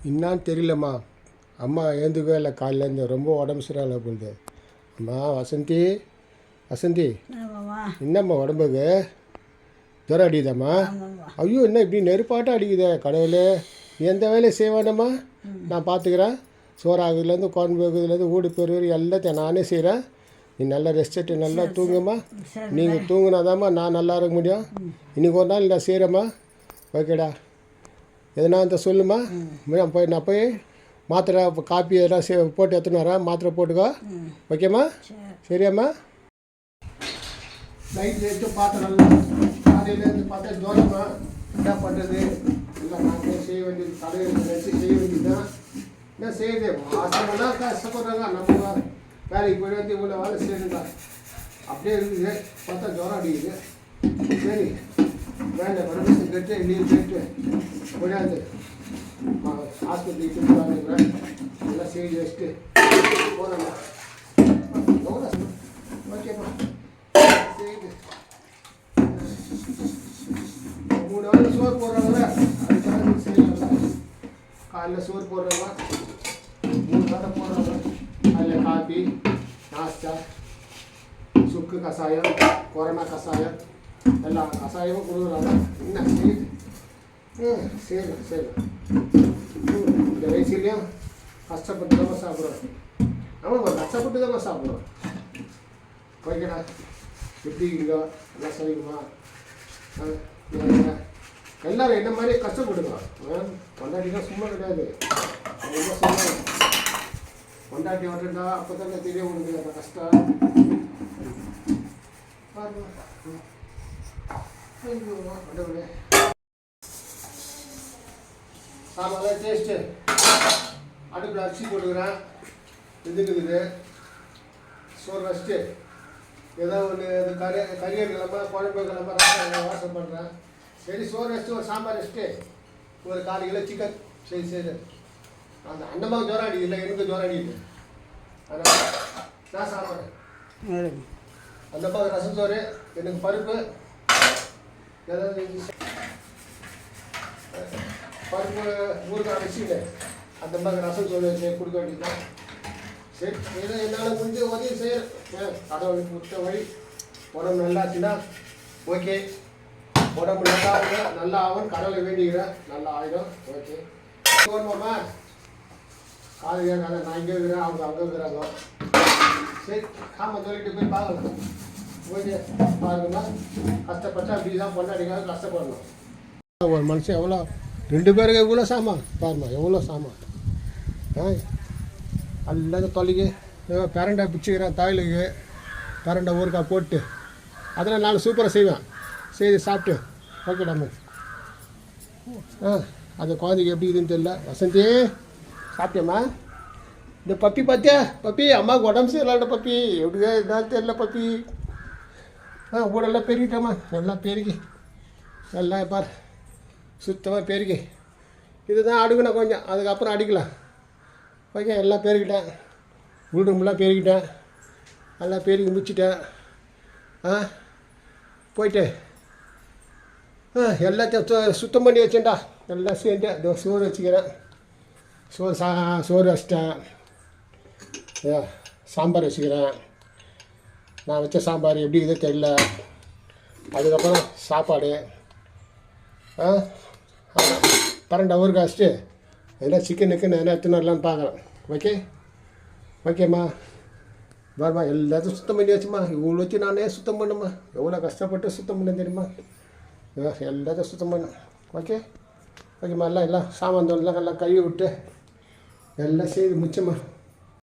என்னான்னு தெரியலம்மா. அம்மா ஏந்துக்கவே இல்லை காலையிலேருந்து. ரொம்ப உடம்பு சரியில்லை போகுது. அம்மா வசந்தி, வசந்தி, என்னம்மா உடம்புக்கு ஜுரம் அடிக்குதாம்மா? ஐயோ, என்ன இப்படி நெருப்பாட்டம் அடிக்குதே கடவுளே. எந்த வேலையும் செய்வானம்மா, நான் பார்த்துக்கிறேன். சோறாகுதுலேருந்து குழம்பு வைக்கிறதுலேருந்து வீடு பெருவர் எல்லாத்தையும் நானே செய்கிறேன். நீ நல்லா ரெஸ்ட் எடுத்து நல்லா தூங்குமா. நீங்கள் தூங்குனாதாம்மா நான் நல்லா இருக்க முடியும். இன்றைக்கி ஒரு நாள் நான் செய்கிறேம்மா. ஓகேடா, எதனா இந்த சொல்லுமா. நான் போய் மாத்திரை காப்பி எதனா போட்டு எடுத்துன்னு வரேன். மாத்திரை போட்டுக்கோ. ஓகேம்மா, சரியாம்மா. நைட்டில் எடுத்து பார்த்தேன் நல்லா. காலையிலேருந்து பார்த்தா ஜோரம்மா. என்ன பண்ணுறது, இல்லை நான் செய்ய வேண்டியது தலையில் வச்சு செய்ய வேண்டியது தான். என்ன செய்யுது, மாதமெல்லாம் கஷ்டப்படுறாங்க. நம்ம வேலைக்கு போய் வந்து இவ்வளோ வேலை செய்யுங்க. அப்படியே இருக்குது. பார்த்தா ஜுரம் அடிக்குது. சரி, வேண்டாம் பர்மிஷன் கேட்டு லீவ் கேட்டு முடியாது. ஆஸ்பத்திரிக்கு வாங்குறேன். எல்லாம் செய்து வச்சுட்டு போகிறேம்மா. ஓகேம்மா, செய்யுது. 3 வேலை சோறு போடுறாங்களே, அதுக்காக செய்யலாம். காலையில் சோறு போடுறாங்க, 3 வேலை போடுறாங்க. அதில் காப்பி, நாஸ்டா, சுக்கு கஷாயம், கொரோனா கஷாயம், எல்லா கஷாயமும் கொடுக்குறாங்க. என்ன செய்யுது. செய்யலாம் செய்யலாம். இந்த வயசுலேயும் கஷ்டப்பட்டு தான் சாப்பிட்றோம். ஆமாம்மா, கஷ்டப்பட்டு தான் சாப்பிட்றோம். ஓகேடா, எப்படி இருக்கோ எல்லாம் சரிங்கம்மா. எல்லோரும் என்ன மாதிரி கஷ்டப்படுங்க. கொண்டாடினா சும்மா கிடையாது. ரொம்ப சொல்லுவாங்க, கொண்டாட்டி வரட்டா அப்போ தானே தெரிய முடியுது அந்த கஷ்டம். கடவுளே, சாமான்லாம் டேஸ்ட்டு. அடுப்பில் அரிசி போட்டுக்கிறேன். இதுக்குது சோறு வச்சுட்டு ஏதோ ஒன்று இது கறியல் கிளம்ப குழம்பு கிளம்ப வாசம் பண்ணுறேன். சரி, சோறு வச்சுட்டு ஒரு சாம்பார் வச்சுட்டு ஒரு 4 கிலோ சிக்கன். சரி சரி, அந்த அண்ணமாக ஜோரம் அடிக்குது, இல்லை எனக்கு ஜோரம் அடிக்குது. அதனால் நான் சாப்பிட்றேன். அந்த அம்மாவுக்கு ரசம் சோறு, எனக்கு பருப்பு, ஏதாவது பருப்பு ஊறுகாய் வச்சுட்டு அந்த அம்மாவுக்கு ரசம் சோறு வச்சு கொடுக்க வேண்டியதுதான். சரி, ஏதோ என்னால் முடிஞ்ச உதவி செய்கிறேன். கடவுளுக்கு கொடுத்த வழி. உடம்பு நல்லாச்சுன்னா ஓகே. உடம்பு நல்லா ஆகும், நல்லா ஆகும். கடவுளை வேண்டிக்கிறேன், நல்லா ஆகிடும். ஓகே, போகணுமாம்மா. காலையில் கதை நான் இங்கே இருக்கிறேன், அவங்க அங்கே இருக்கிறாங்க. சரி, ஆமாம், சொல்லிட்டு போய் பார்க்கலாம். ஓகே, பாருங்கம்மா. கஷ்டப்பட்டா அப்படி தான் பொண்டாடிக்காக கஷ்டப்படணும். ஒரு மனுஷன் எவ்வளோ 2 பேருக்கு எவ்வளோ சாமான் பாருமா, எவ்வளோ சாமான். எல்லாத தொலைக்கு பேரண்டை பிடிச்சிக்கிறேன். தாயிலுக்கு பேரண்டை ஊறுக்காய் போட்டு அதெல்லாம் நான் சூப்பராக செய்வேன். செய்து சாப்பிட்டு ஓகேடாமே. அது குழந்தைக்கு எப்படி இதுன்னு தெரியல. வசந்தி, சாப்பிட்டியம்மா? இந்த பப்பி பார்த்தியா? பப்பி அம்மாவுக்கு உடம்பு சரியில்லாத பப்பி. எப்படியா என்னன்னு தெரியல பப்பி. ஊரெல்லாம் பெருகிட்டம்மா, எல்லாம் பெருகி எல்லாம் பார் சுத்தமாக பெருகி. இதுதான் அடுக்கணும் கொஞ்சம், அதுக்கப்புறம் அடிக்கலாம். ஓகே, எல்லாம் பெருகிட்டேன். ரூம்லாம் பெருகிட்டேன், எல்லாம் பெருகி முடிச்சிட்டேன். போயிட்டு எல்லாத்தையும் சுத்தம் பண்ணி வச்சேன்டா. எல்லாம் சேர்ந்து இதோ சோறு வச்சுக்கிறேன். சோறு வச்சிட்டேன். சாம்பார் வச்சுக்கிறேன். நான் வச்ச சாம்பார் எப்படி இதோ தெரியல. அதுக்கப்புறம் சாப்பாடு பரண்டை ஊறுகாய் வச்சுட்டு எல்லாம் சிக்கனுக்கு எதனா எடுத்துன்னு வரலான்னு பார்க்குறேன். ஓகே ஓகேம்மா, பாருமா. எல்லாத்தையும் சுத்தம் பண்ணி வச்சுமா. இவ்வளோ வச்சு நானே சுத்தம் பண்ணுமா. எவ்வளோ கஷ்டப்பட்டு சுத்தம் பண்ண தெரியுமா. எல்லாத்தையும் சுத்தம் பண்ணேன். ஓகே ஓகேம்மா. எல்லாம் சாமான் தோணெலாம் எல்லாம் கழுவி விட்டு எல்லாம் செய்து முடிச்சம்மா.